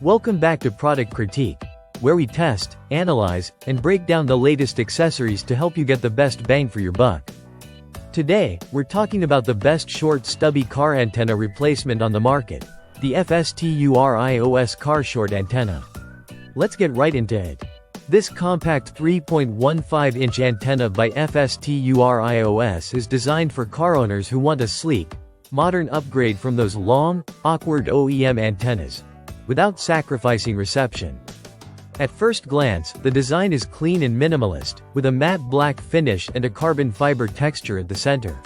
Welcome back to Product Critique, where we test, analyze, and break down the latest accessories to help you get the best bang for your buck. Today, we're talking about the best short stubby car antenna replacement on the market, the FSTURIOS car short antenna. Let's get right into it. This compact 3.15-inch antenna by FSTURIOS is designed for car owners who want a sleek, modern upgrade from those long, awkward OEM antennas, without sacrificing reception. At first glance, the design is clean and minimalist, with a matte black finish and a carbon fiber texture at the center.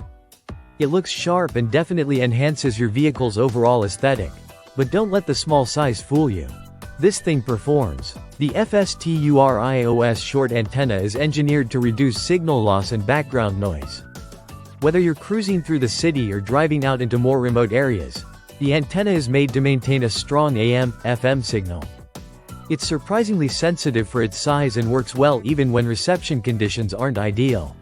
It looks sharp and definitely enhances your vehicle's overall aesthetic. But don't let the small size fool you. This thing performs. The FSTURIOS short antenna is engineered to reduce signal loss and background noise. Whether you're cruising through the city or driving out into more remote areas, the antenna is made to maintain a strong AM/FM signal. It's surprisingly sensitive for its size and works well even when reception conditions aren't ideal.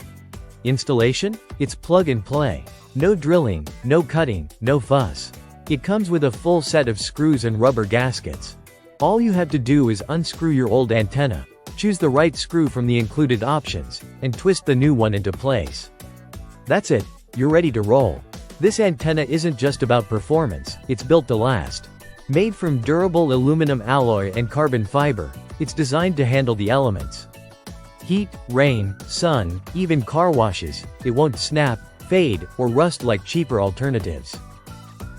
Installation? It's plug and play. No drilling, no cutting, no fuss. It comes with a full set of screws and rubber gaskets. All you have to do is unscrew your old antenna, choose the right screw from the included options, and twist the new one into place. That's it, you're ready to roll. This antenna isn't just about performance, it's built to last. Made from durable aluminum alloy and carbon fiber, it's designed to handle the elements. Heat, rain, sun, even car washes, it won't snap, fade, or rust like cheaper alternatives.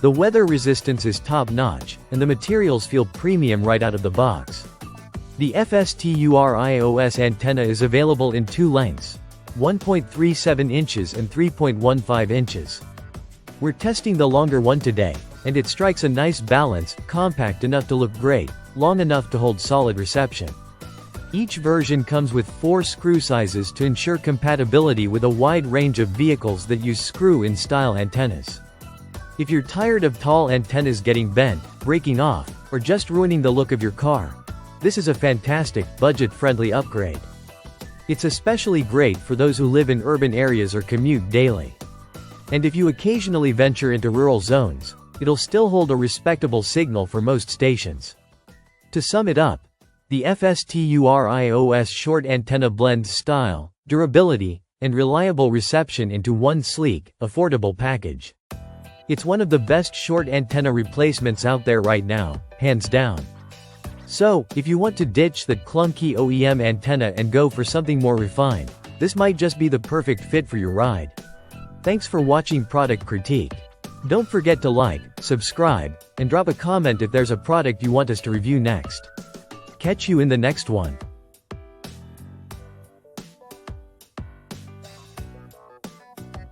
The weather resistance is top-notch, and the materials feel premium right out of the box. The FSTURIOS antenna is available in two lengths, 1.37 inches and 3.15 inches. We're testing the longer one today, and it strikes a nice balance, compact enough to look great, long enough to hold solid reception. Each version comes with 4 screw sizes to ensure compatibility with a wide range of vehicles that use screw-in style antennas. If you're tired of tall antennas getting bent, breaking off, or just ruining the look of your car, this is a fantastic, budget-friendly upgrade. It's especially great for those who live in urban areas or commute daily. And if you occasionally venture into rural zones, it'll still hold a respectable signal for most stations. To sum it up, the FSTURIOS short antenna blends style, durability, and reliable reception into one sleek, affordable package. It's one of the best short antenna replacements out there right now, hands down. So, if you want to ditch that clunky OEM antenna and go for something more refined, this might just be the perfect fit for your ride. Thanks for watching Product Critique. Don't forget to like, subscribe, and drop a comment if there's a product you want us to review next. Catch you in the next one.